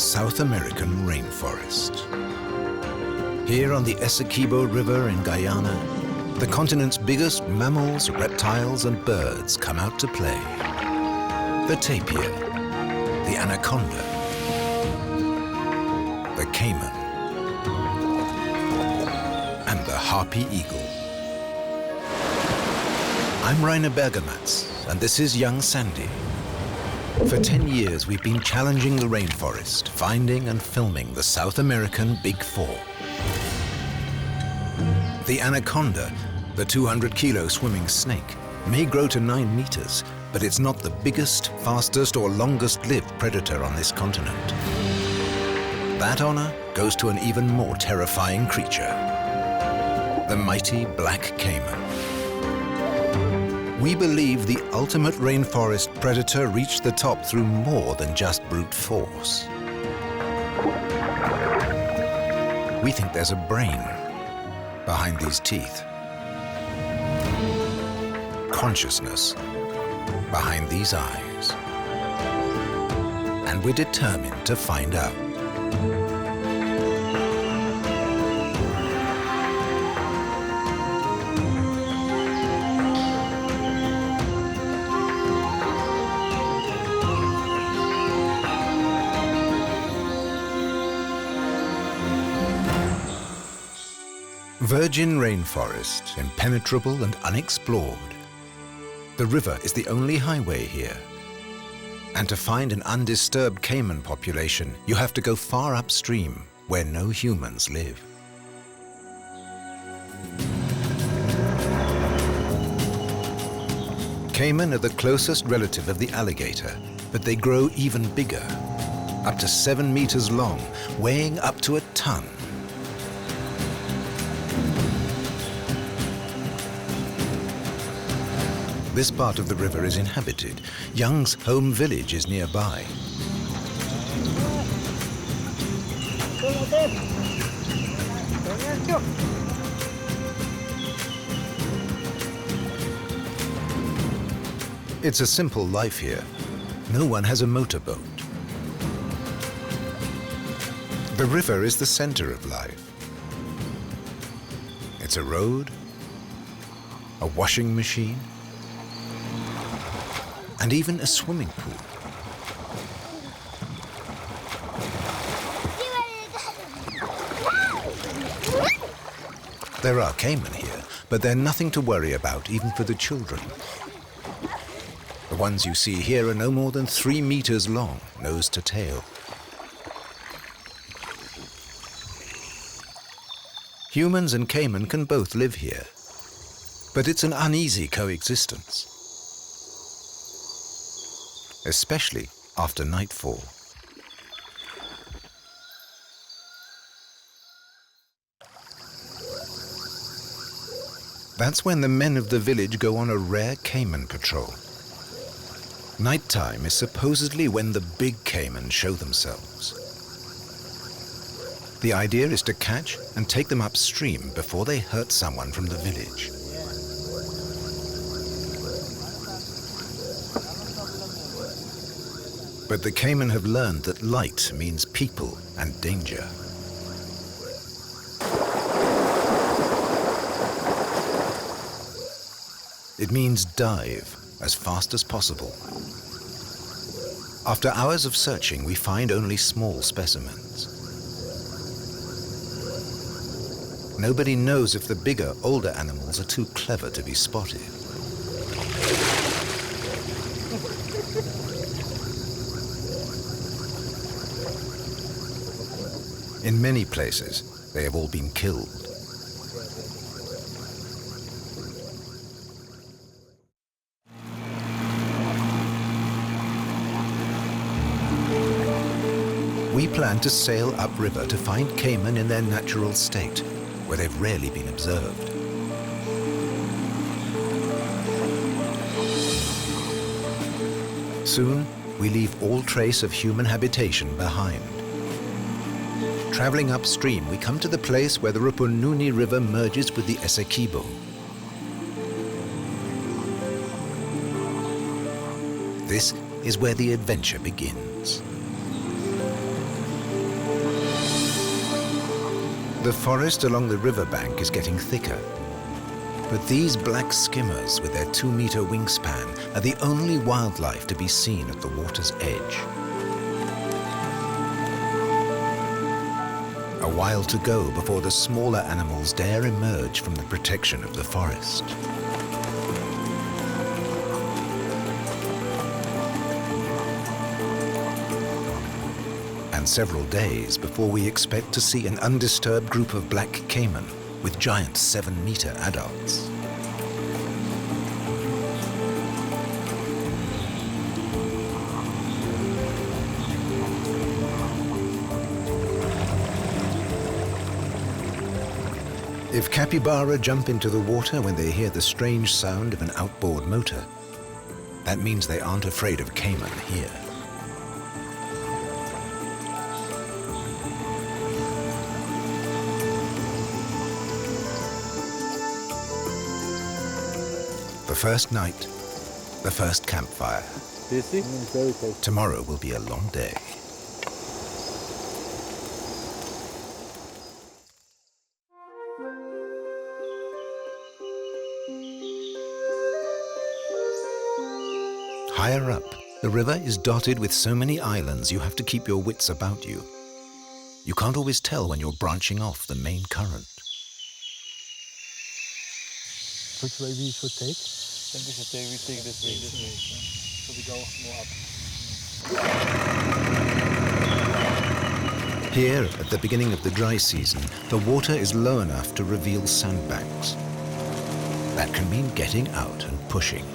the South American rainforest. Here on the Essequibo River in Guyana, the continent's biggest mammals, reptiles and birds come out to play. The tapir, the anaconda, the caiman, and the harpy eagle. I'm Rainer Bergomaz, and this is Young Sandy. For 10 years, we've been challenging the rainforest, finding and filming the South American Big Four. The anaconda, the 200-kilo swimming snake, may grow to 9 meters, but it's not the biggest, fastest, or longest-lived predator on this continent. That honor goes to an even more terrifying creature, the mighty black caiman. We believe the ultimate rainforest predator reached the top through more than just brute force. We think there's a brain behind these teeth, consciousness behind these eyes, and we're determined to find out. Virgin rainforest, impenetrable and unexplored. The river is the only highway here. And to find an undisturbed caiman population, you have to go far upstream, where no humans live. Caiman are the closest relative of the alligator, but they grow even bigger, up to 7 meters long, weighing up to a ton. This part of the river is inhabited. Young's home village is nearby. It's a simple life here. No one has a motorboat. The river is the center of life. It's a road, a washing machine, and even a swimming pool. There are caiman here, but they're nothing to worry about, even for the children. The ones you see here are no more than 3 meters long, nose to tail. Humans and caiman can both live here, but it's an uneasy coexistence, especially after nightfall. That's when the men of the village go on a rare caiman patrol. Nighttime is supposedly when the big caiman show themselves. The idea is to catch and take them upstream before they hurt someone from the village. But the caiman have learned that light means people and danger. It means dive as fast as possible. After hours of searching, we find only small specimens. Nobody knows if the bigger, older animals are too clever to be spotted. In many places, they have all been killed. We plan to sail upriver to find caiman in their natural state, where they've rarely been observed. Soon, we leave all trace of human habitation behind. Traveling upstream, we come to the place where the Rupununi River merges with the Essequibo. This is where the adventure begins. The forest along the riverbank is getting thicker. But these black skimmers with their 2-meter wingspan are the only wildlife to be seen at the water's edge. A while to go before the smaller animals dare emerge from the protection of the forest. And several days before we expect to see an undisturbed group of black caiman with giant 7-meter adults. If capybara jump into the water when they hear the strange sound of an outboard motor, that means they aren't afraid of caiman here. The first night, the first campfire. Tasty? Very tasty. Tomorrow will be a long day. Higher up, the river is dotted with so many islands you have to keep your wits about you. You can't always tell when you're branching off the main current. Which way we should take? I think we take this way. So we go more up. Here, at the beginning of the dry season, the water is low enough to reveal sandbanks. That can mean getting out and pushing.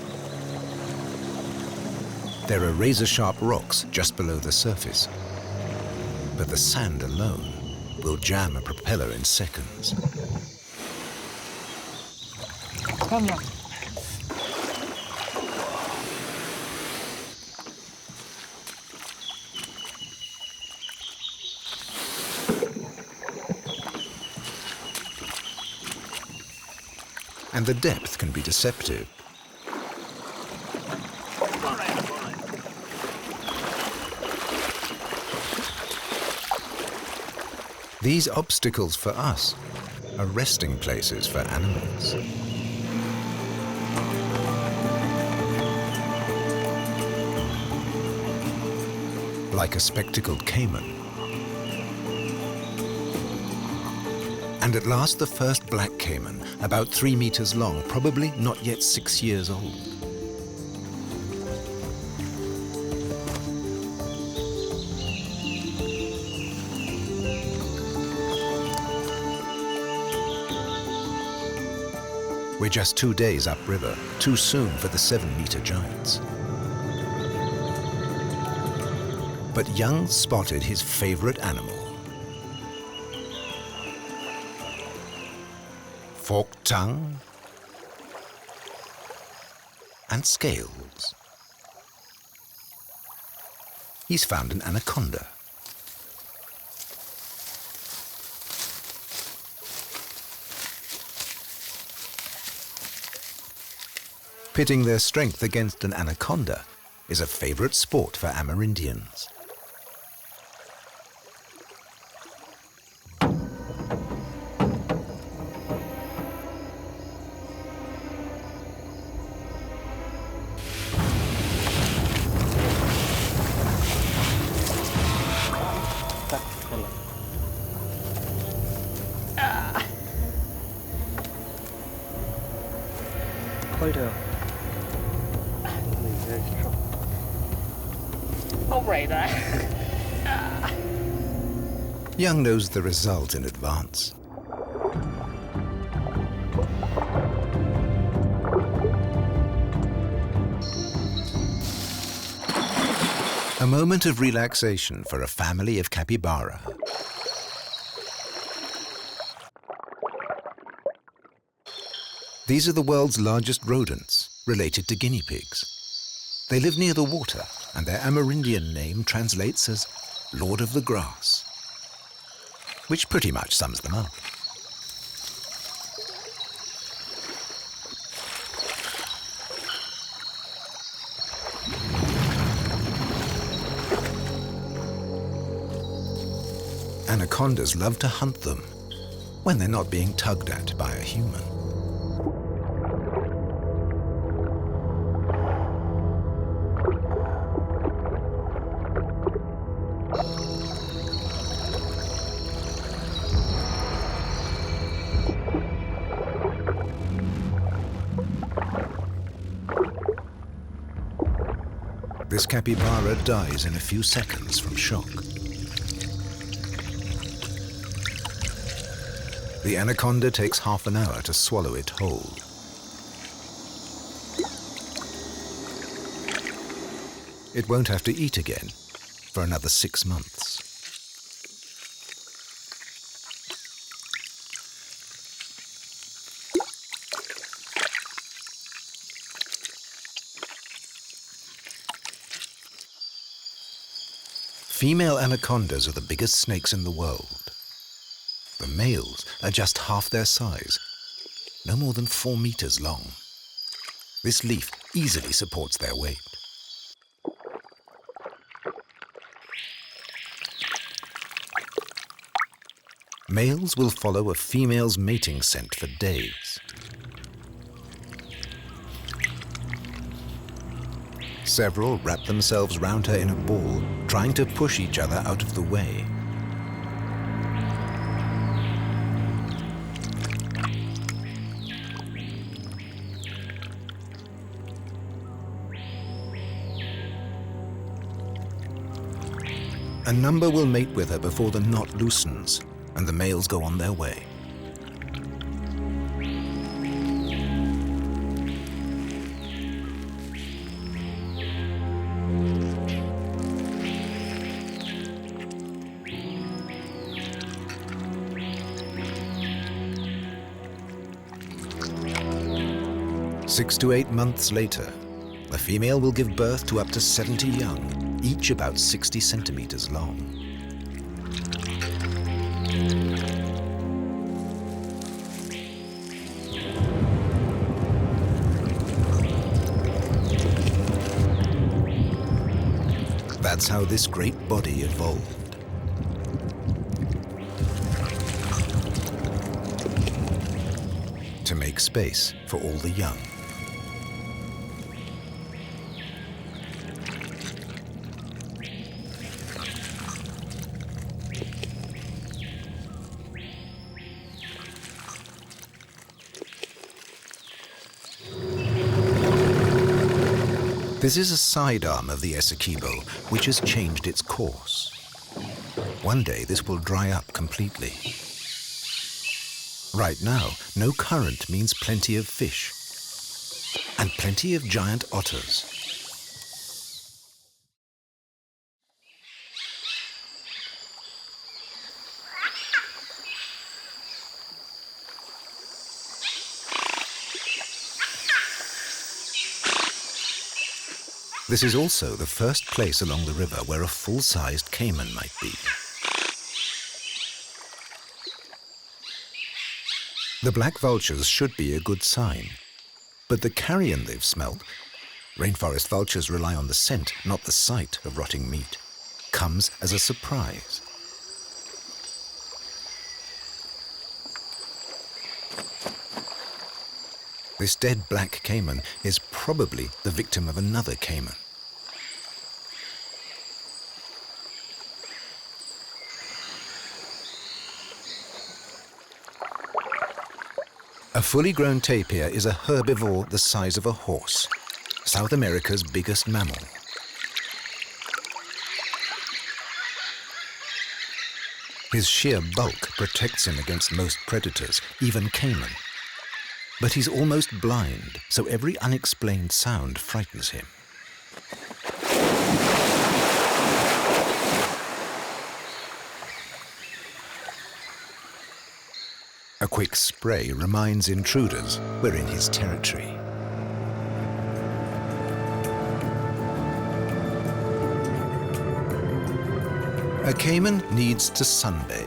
There are razor-sharp rocks just below the surface, but the sand alone will jam a propeller in seconds. Come on. And the depth can be deceptive. These obstacles for us are resting places for animals. Like a spectacled caiman. And at last the first black caiman, about 3 meters long, probably not yet 6 years old. We're just 2 days upriver, too soon for the 7-meter giants. But Young spotted his favorite animal. Forked tongue and scales. He's found an anaconda. Pitting their strength against an anaconda is a favorite sport for Amerindians. Hold her. All right. Young knows the result in advance. A moment of relaxation for a family of capybara. These are the world's largest rodents, related to guinea pigs. They live near the water, and their Amerindian name translates as Lord of the Grass, which pretty much sums them up. Anacondas love to hunt them, when they're not being tugged at by a human. This capybara dies in a few seconds from shock. The anaconda takes half an hour to swallow it whole. It won't have to eat again for another 6 months. Female anacondas are the biggest snakes in the world. The males are just half their size, no more than 4 meters long. This leaf easily supports their weight. Males will follow a female's mating scent for days. Several wrap themselves round her in a ball, trying to push each other out of the way. A number will mate with her before the knot loosens, and the males go on their way. Six to 8 months later, the female will give birth to up to 70 young, each about 60 centimeters long. That's how this great body evolved. To make space for all the young. This is a sidearm of the Essequibo, which has changed its course. One day this will dry up completely. Right now, no current means plenty of fish and plenty of giant otters. This is also the first place along the river where a full-sized caiman might be. The black vultures should be a good sign, but the carrion they've smelt, rainforest vultures rely on the scent, not the sight of rotting meat, comes as a surprise. This dead black caiman is probably the victim of another caiman. A fully grown tapir is a herbivore the size of a horse, South America's biggest mammal. His sheer bulk protects him against most predators, even caiman. But he's almost blind, so every unexplained sound frightens him. A quick spray reminds intruders we're in his territory. A caiman needs to sunbathe.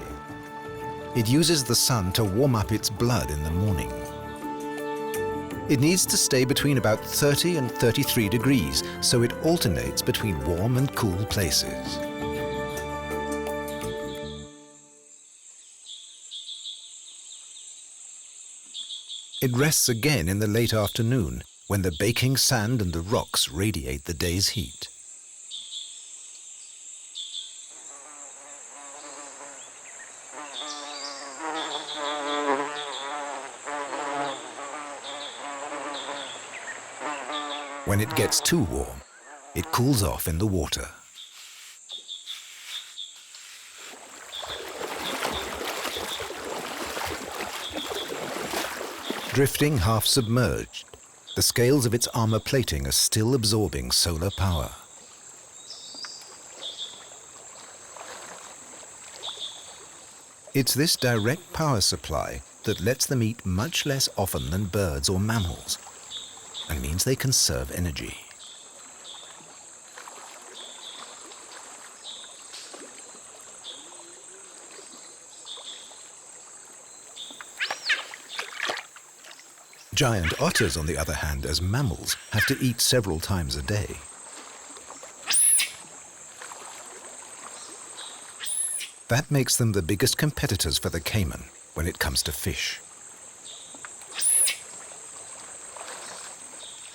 It uses the sun to warm up its blood in the morning. It needs to stay between about 30 and 33 degrees, so it alternates between warm and cool places. It rests again in the late afternoon, when the baking sand and the rocks radiate the day's heat. When it gets too warm, it cools off in the water. Drifting half submerged, the scales of its armor plating are still absorbing solar power. It's this direct power supply that lets them eat much less often than birds or mammals, and means they conserve energy. Giant otters, on the other hand, as mammals, have to eat several times a day. That makes them the biggest competitors for the caiman when it comes to fish.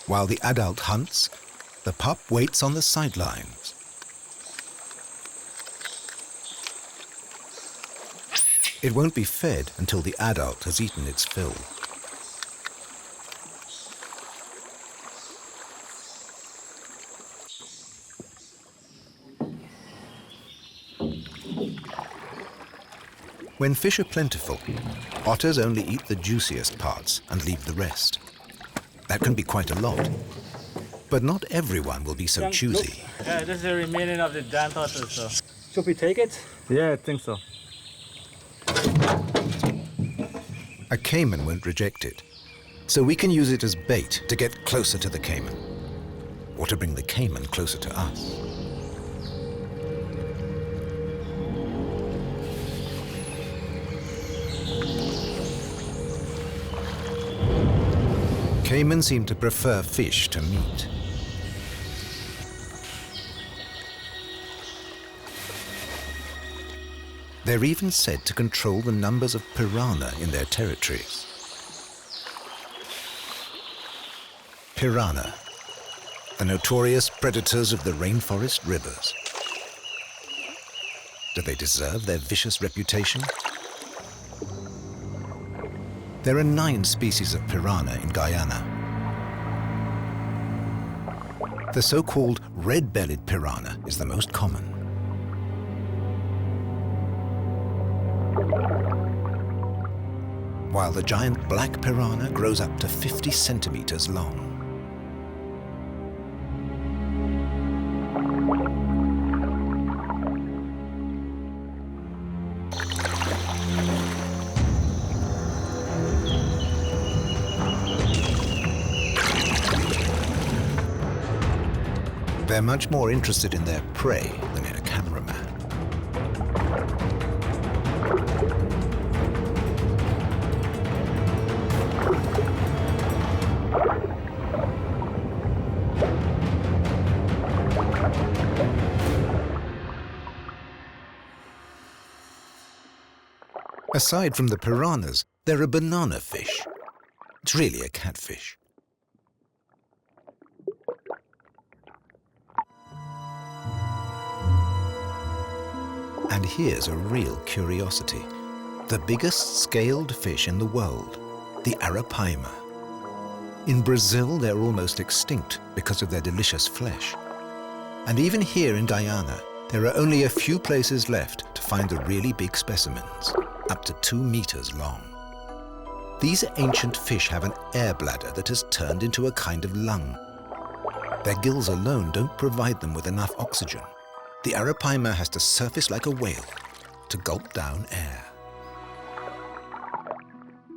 While the adult hunts, the pup waits on the sidelines. It won't be fed until the adult has eaten its fill. When fish are plentiful, otters only eat the juiciest parts and leave the rest. That can be quite a lot. But not everyone will be so choosy. Yeah, this is the remaining of the giant otters. So. Should we take it? Yeah, I think so. A caiman won't reject it, so we can use it as bait to get closer to the caiman, or to bring the caiman closer to us. Caiman seem to prefer fish to meat. They're even said to control the numbers of piranha in their territories. Piranha, the notorious predators of the rainforest rivers. Do they deserve their vicious reputation? There are 9 species of piranha in Guyana. The so-called red-bellied piranha is the most common. While the giant black piranha grows up to 50 centimeters long. They're much more interested in their prey than in a cameraman. Aside from the piranhas, there are banana fish. It's really a catfish. And here's a real curiosity. The biggest scaled fish in the world, the arapaima. In Brazil, they're almost extinct because of their delicious flesh. And even here in Guyana, there are only a few places left to find the really big specimens, up to 2 meters long. These ancient fish have an air bladder that has turned into a kind of lung. Their gills alone don't provide them with enough oxygen. The arapaima has to surface like a whale to gulp down air.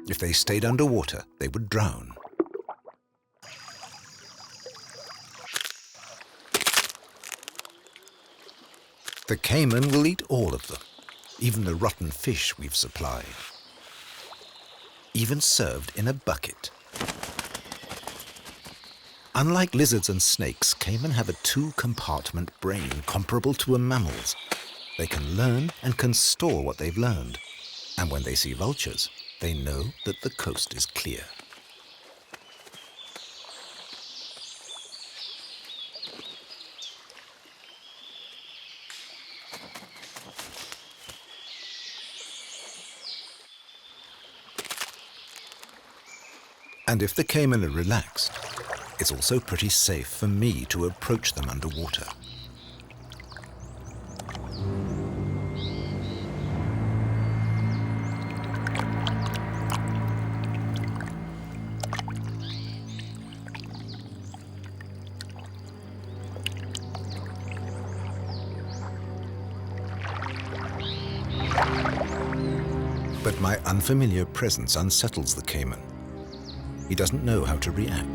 If they stayed underwater, they would drown. The caiman will eat all of them, even the rotten fish we've supplied. Even served in a bucket. Unlike lizards and snakes, caiman have a 2-compartment brain comparable to a mammal's. They can learn and can store what they've learned. And when they see vultures, they know that the coast is clear. And if the caiman are relaxed, it's also pretty safe for me to approach them underwater. But my unfamiliar presence unsettles the caiman. He doesn't know how to react.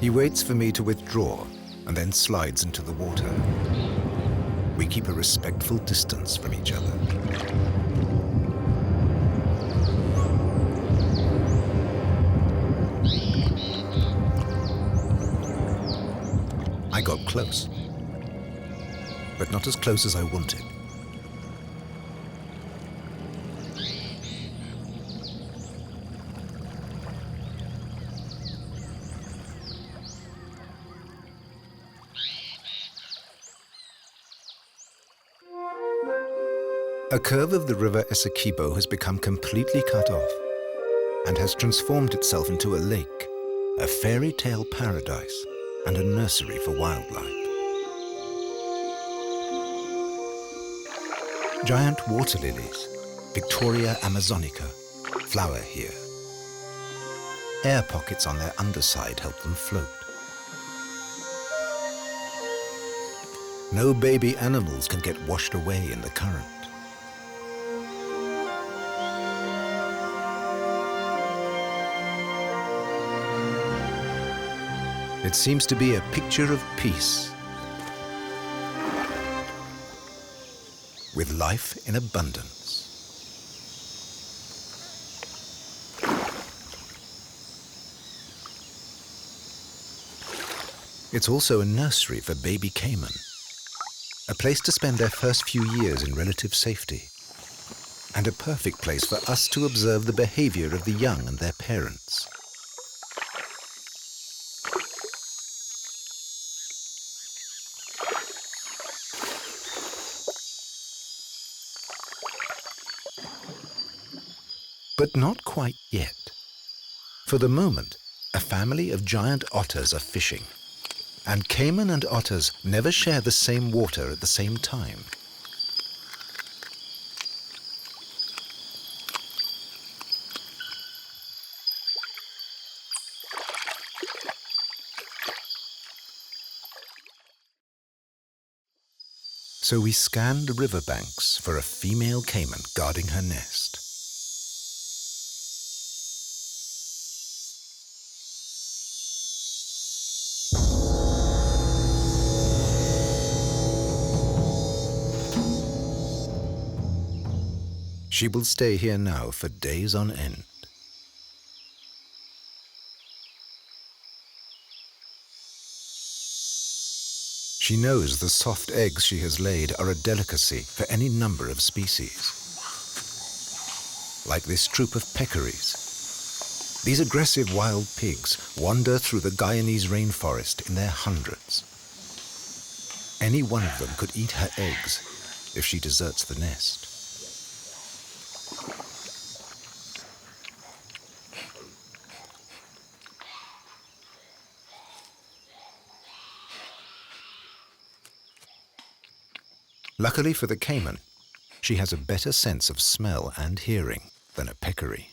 He waits for me to withdraw and then slides into the water. We keep a respectful distance from each other. I got close, but not as close as I wanted. A curve of the river Essequibo has become completely cut off and has transformed itself into a lake, a fairy tale paradise, and a nursery for wildlife. Giant water lilies, Victoria amazonica, flower here. Air pockets on their underside help them float. No baby animals can get washed away in the current. It seems to be a picture of peace, with life in abundance. It's also a nursery for baby caiman, a place to spend their first few years in relative safety, and a perfect place for us to observe the behavior of the young and their parents. But not quite yet. For the moment, a family of giant otters are fishing, and caiman and otters never share the same water at the same time. So we scan the riverbanks for a female caiman guarding her nest. She will stay here now for days on end. She knows the soft eggs she has laid are a delicacy for any number of species. Like this troop of peccaries. These aggressive wild pigs wander through the Guyanese rainforest in their hundreds. Any one of them could eat her eggs if she deserts the nest. Luckily for the caiman, she has a better sense of smell and hearing than a peccary.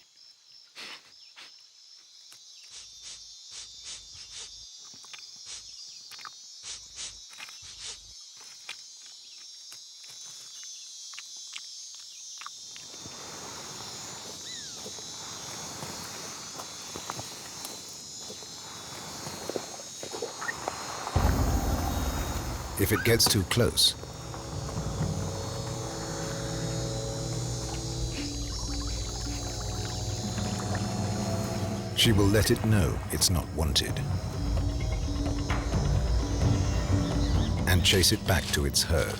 If it gets too close, she will let it know it's not wanted. chase it back to its herd.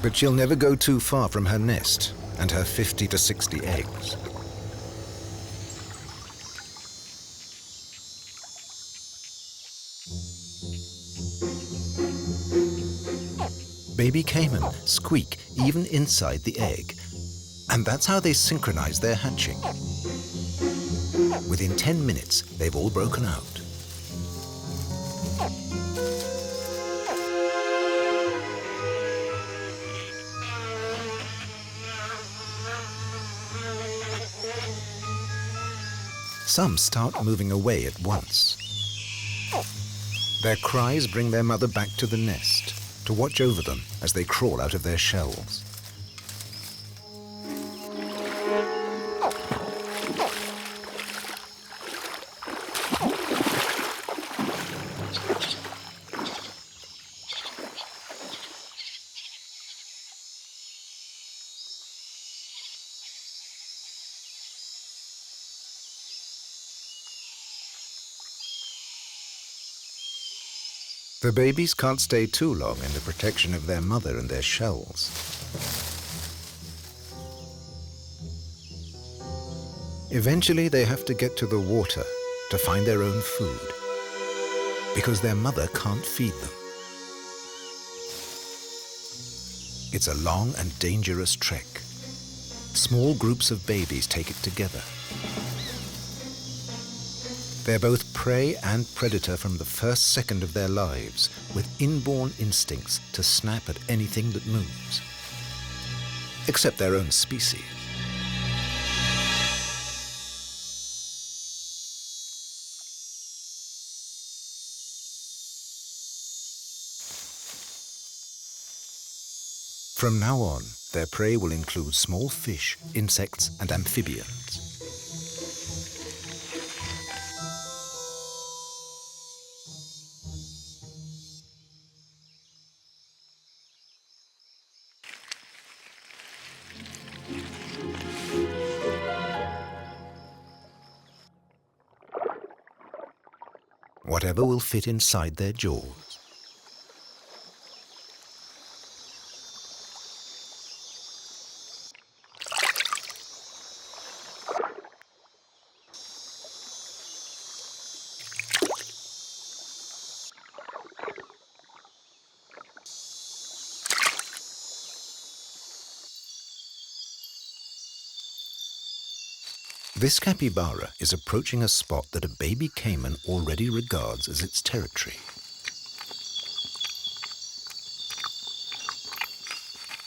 But she'll never go too far from her nest and her 50 to 60 eggs. Baby caiman squeak even inside the egg, and that's how they synchronize their hatching. Within 10 minutes, they've all broken out. Some start moving away at once. Their cries bring their mother back to the nest to watch over them as they crawl out of their shells. The babies can't stay too long in the protection of their mother and their shells. Eventually, they have to get to the water to find their own food, because their mother can't feed them. It's a long and dangerous trek. Small groups of babies take it together. They're both prey and predator from the first second of their lives, with inborn instincts to snap at anything that moves, except their own species. From now on, their prey will include small fish, insects, and amphibians. Whatever will fit inside their jaws. This capybara is approaching a spot that a baby caiman already regards as its territory.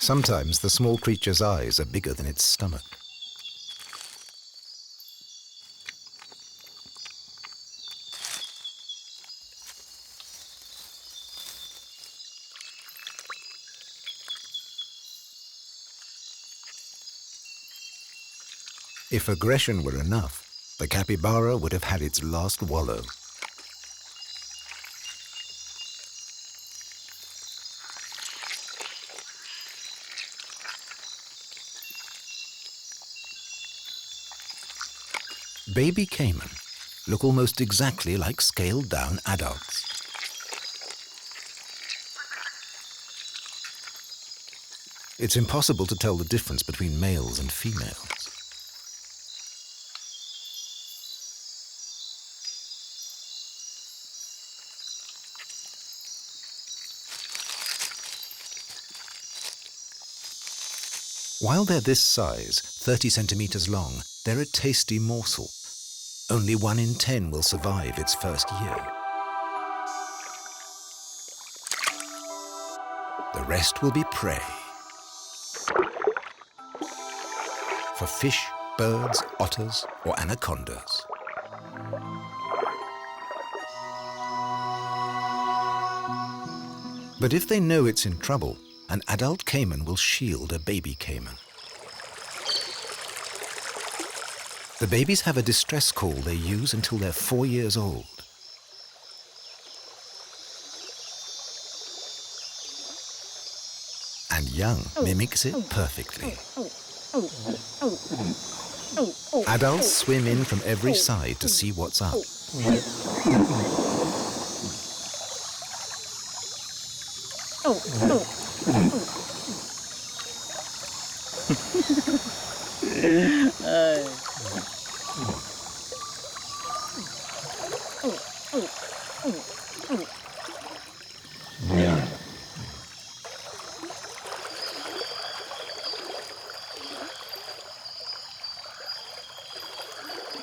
Sometimes the small creature's eyes are bigger than its stomach. If aggression were enough, the capybara would have had its last wallow. Baby caiman look almost exactly like scaled-down adults. It's impossible to tell the difference between males and females. While they're this size, 30 centimeters long, they're a tasty morsel. Only 1 in 10 will survive its first year. The rest will be prey. For fish, birds, otters, or anacondas. But if they know it's in trouble, an adult caiman will shield a baby caiman. The babies have a distress call they use until they're 4 years old. And young mimics it perfectly. Adults swim in from every side to see what's up.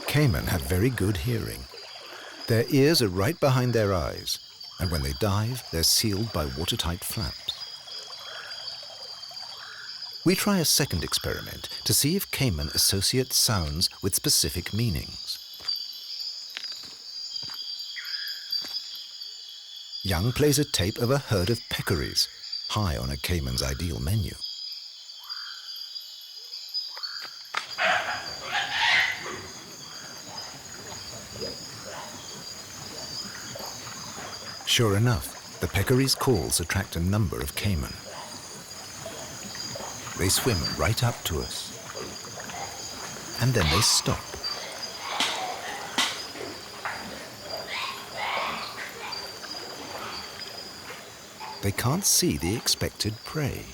Cayman have very good hearing. Their ears are right behind their eyes, and when they dive, they're sealed by watertight flaps. We try a second experiment to see if Cayman associate sounds with specific meanings. Young plays a tape of a herd of peccaries, high on a Cayman's ideal menu. Sure enough, the peccaries' calls attract a number of Cayman. They swim right up to us, and then they stop. They can't see the expected prey.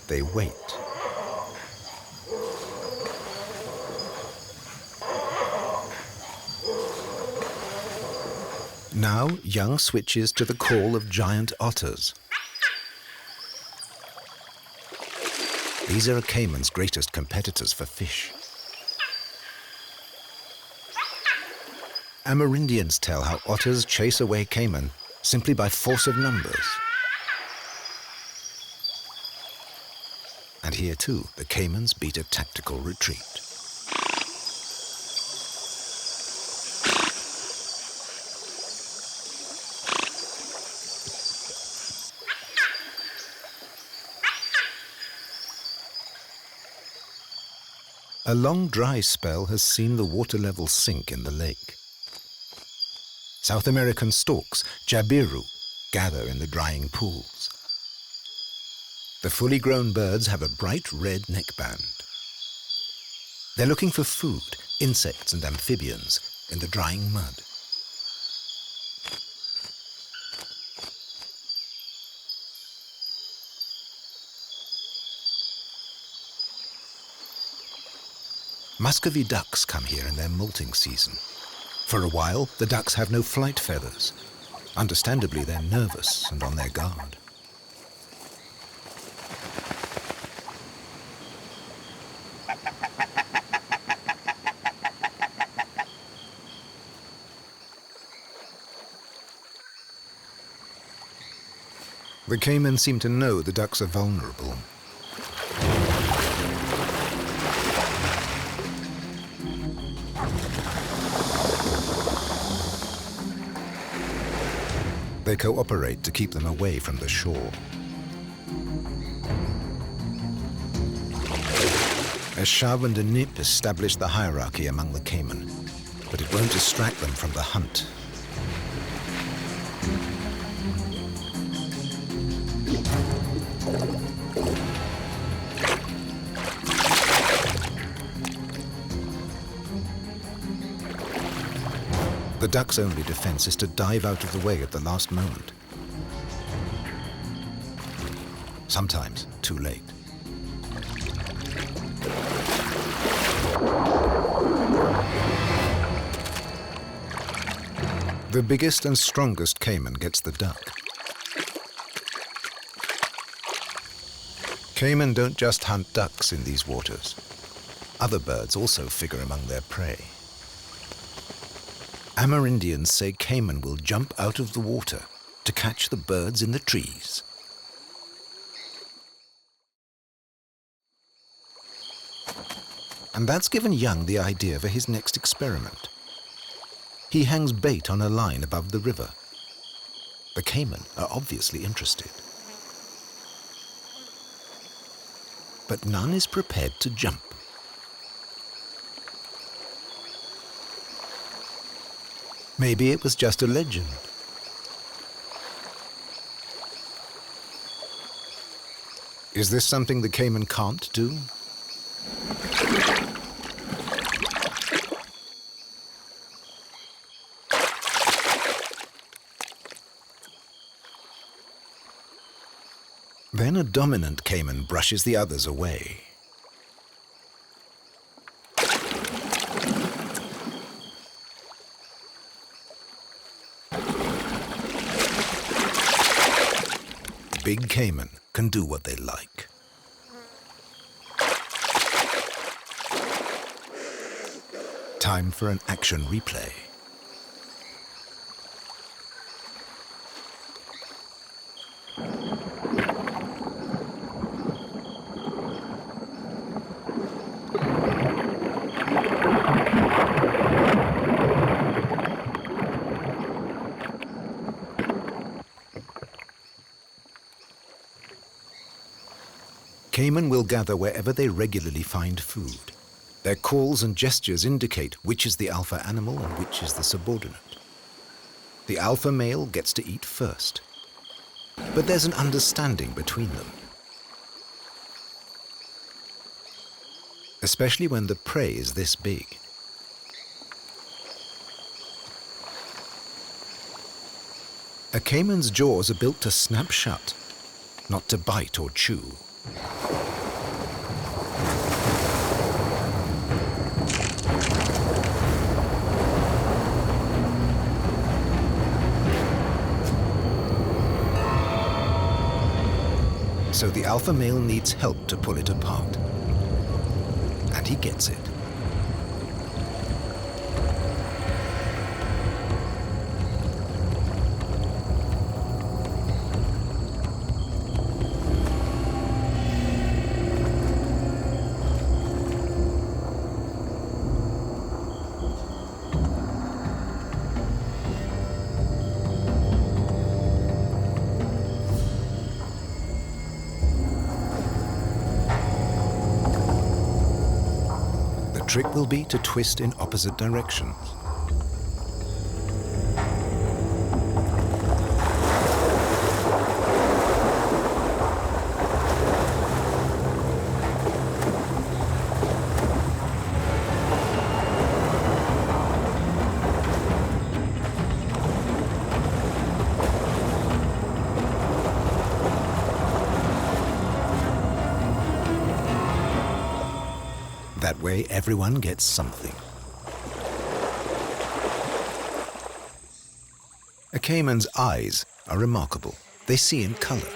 They wait. Now, young switches to the call of giant otters. These are Cayman's greatest competitors for fish. Amerindians tell how otters chase away Cayman simply by force of numbers. And here too, the Caymans beat a tactical retreat. A long dry spell has seen the water level sink in the lake. South American storks, jabiru, gather in the drying pools. The fully grown birds have a bright red neckband. They're looking for food, insects and amphibians, in the drying mud. Muscovy ducks come here in their molting season. For a while, the ducks have no flight feathers. Understandably, they're nervous and on their guard. The Cayman seem to know the ducks are vulnerable. They cooperate to keep them away from the shore. A shove and a nip establish the hierarchy among the Cayman, but it won't distract them from the hunt. The duck's only defense is to dive out of the way at the last moment. Sometimes too late. The biggest and strongest Cayman gets the duck. Cayman don't just hunt ducks in these waters. Other birds also figure among their prey. Amerindians say Cayman will jump out of the water to catch the birds in the trees. And that's given Young the idea for his next experiment. He hangs bait on a line above the river. The Cayman are obviously interested. But none is prepared to jump. Maybe it was just a legend. Is this something the Cayman can't do? Then a dominant Cayman brushes the others away. Big Cayman can do what they like. Time for an action replay. Cayman will gather wherever they regularly find food. Their calls and gestures indicate which is the alpha animal and which is the subordinate. The alpha male gets to eat first, but there's an understanding between them. Especially when the prey is this big. A cayman's jaws are built to snap shut, not to bite or chew. So the alpha male needs help to pull it apart. And he gets it. The trick will be to twist in opposite directions. That way, everyone gets something. A cayman's eyes are remarkable. They see in color.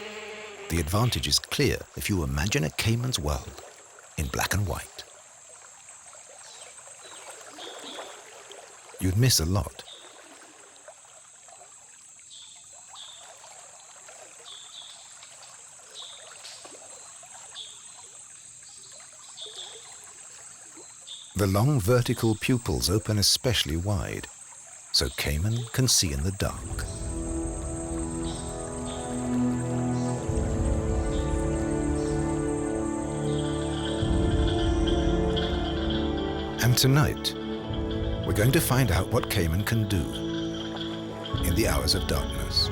The advantage is clear if you imagine a cayman's world in black and white. You'd miss a lot. The long vertical pupils open especially wide, so Cayman can see in the dark. And tonight, we're going to find out what Cayman can do in the hours of darkness.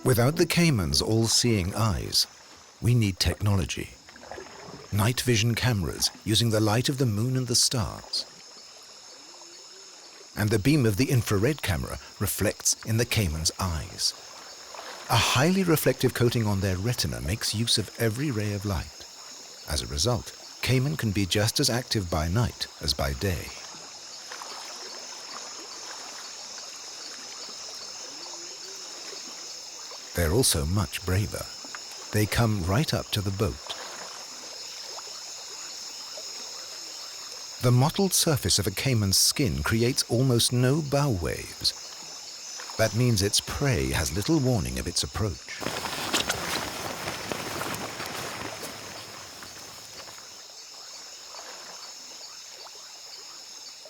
Without the Cayman's all-seeing eyes, we need technology. Night vision cameras using the light of the moon and the stars. And the beam of the infrared camera reflects in the Cayman's eyes. A highly reflective coating on their retina makes use of every ray of light. As a result, Cayman can be just as active by night as by day. They're also much braver. They come right up to the boat. The mottled surface of a cayman's skin creates almost no bow waves. That means its prey has little warning of its approach.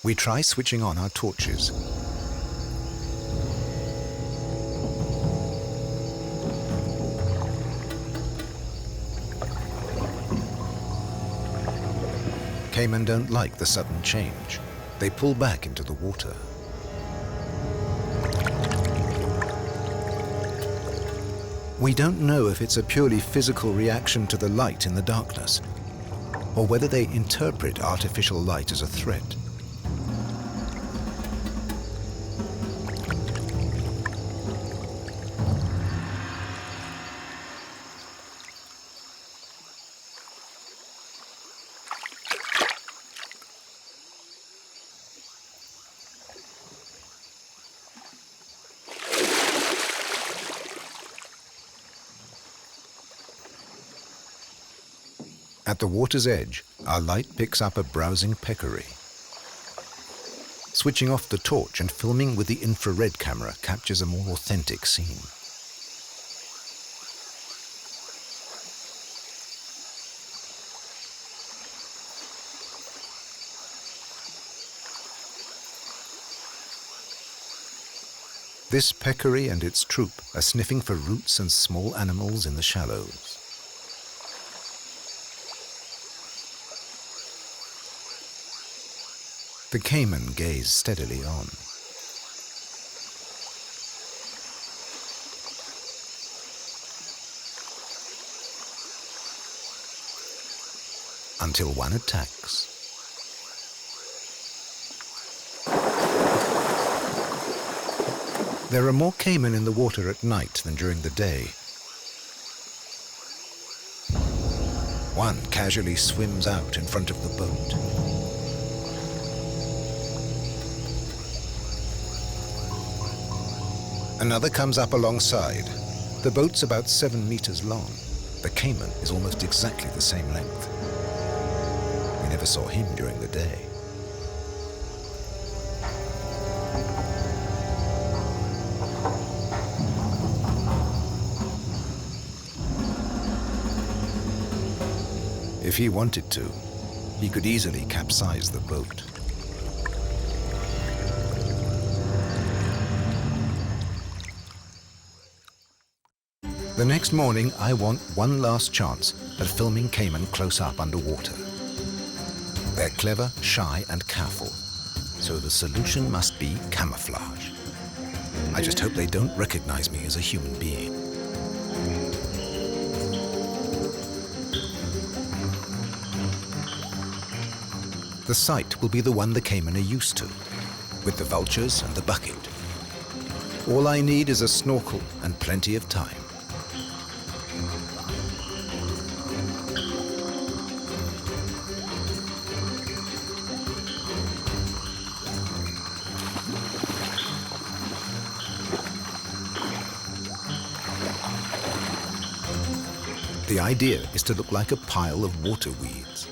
We try switching on our torches. Cayman don't like the sudden change. They pull back into the water. We don't know if it's a purely physical reaction to the light in the darkness, or whether they interpret artificial light as a threat. At the water's edge, our light picks up a browsing peccary. Switching off the torch and filming with the infrared camera captures a more authentic scene. This peccary and its troop are sniffing for roots and small animals in the shallows. The caiman gaze steadily on. Until one attacks. There are more caiman in the water at night than during the day. One casually swims out in front of the boat. Another comes up alongside. The boat's about 7 meters long. The caiman is almost exactly the same length. We never saw him during the day. If he wanted to, he could easily capsize the boat. The next morning, I want one last chance at filming caiman close up underwater. They're clever, shy, and careful, so the solution must be camouflage. I just hope they don't recognize me as a human being. The site will be the one the caiman are used to, with the vultures and the bucket. All I need is a snorkel and plenty of time. The idea is to look like a pile of water weeds.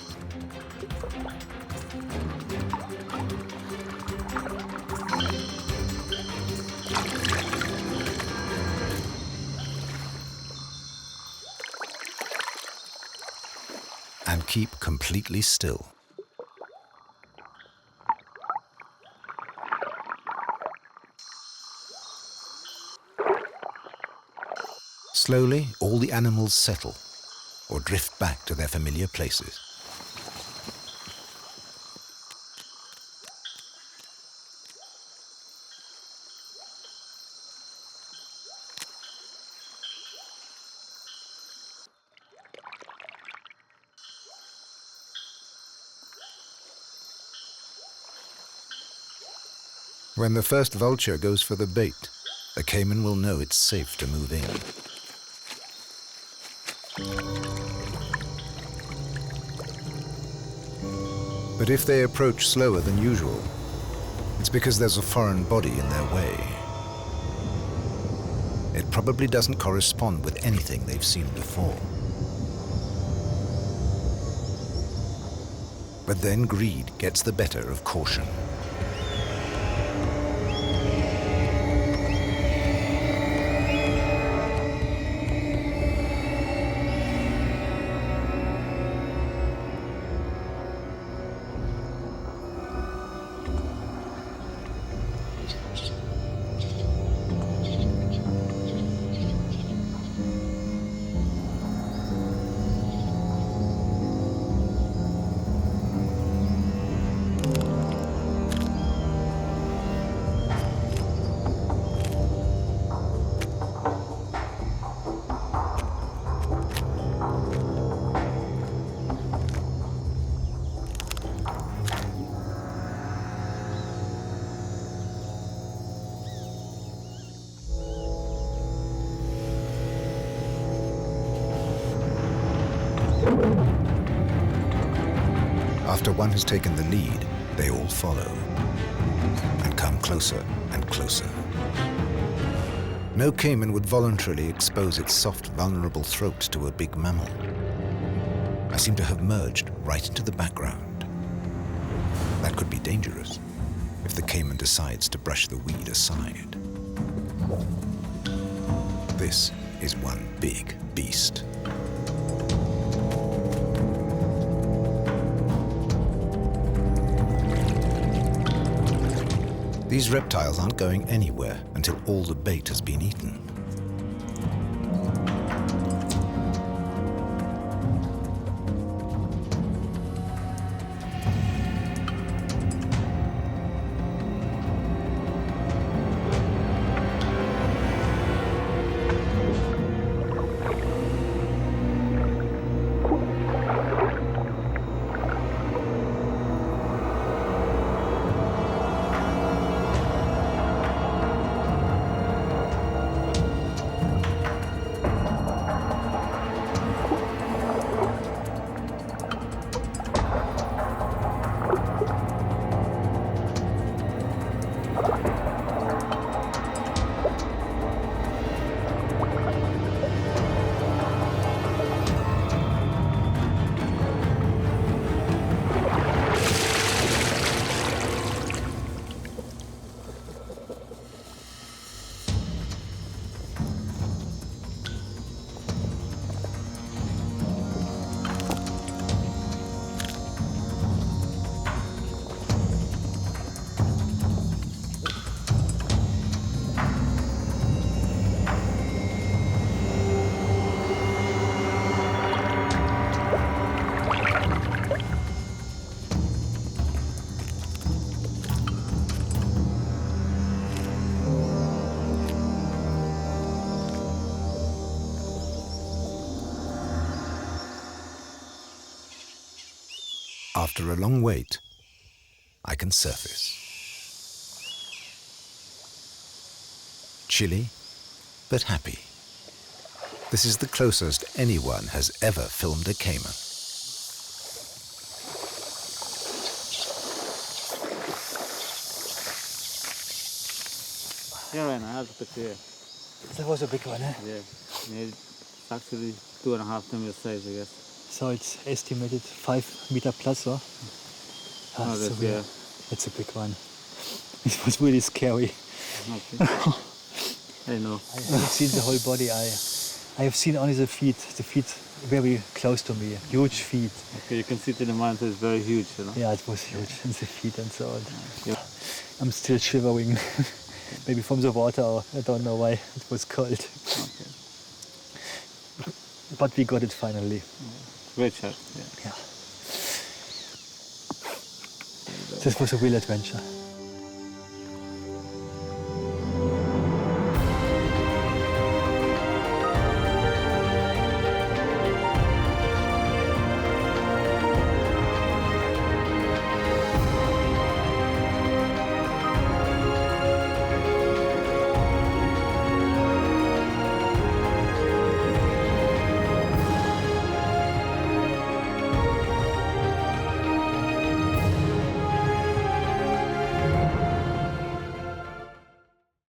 And keep completely still. Slowly, all the animals settle or drift back to their familiar places. When the first vulture goes for the bait, the caiman will know it's safe to move in. But if they approach slower than usual, it's because there's a foreign body in their way. It probably doesn't correspond with anything they've seen before. But then greed gets the better of caution. one has taken the lead, they all follow and come closer and closer. No caiman would voluntarily expose its soft, vulnerable throat to a big mammal. I seem to have merged right into the background. That could be dangerous if the caiman decides to brush the weed aside. This is one big beast. These reptiles aren't going anywhere until all the bait has been eaten. After a long wait, I can surface. Chilly, but happy. This is the closest anyone has ever filmed a caiman. Yeah, right now, I have to put here. That was a big one, eh? Yeah, it's actually 2.5 times the size, I guess. So it's estimated 5 meter plus, or? Oh, so that's, yeah. It's a big one. It was really scary. Okay. I know. I haven't seen the whole body. I have seen only the feet very close to me, huge feet. Okay, you can see to the mountain, it's very huge, you know? Yeah, it was huge, and the feet and so on. Yeah. I'm still shivering, maybe from the water, or I don't know why, it was cold. Okay. But we got it finally. Yeah. Great shot, yeah. Yeah. This was a real adventure.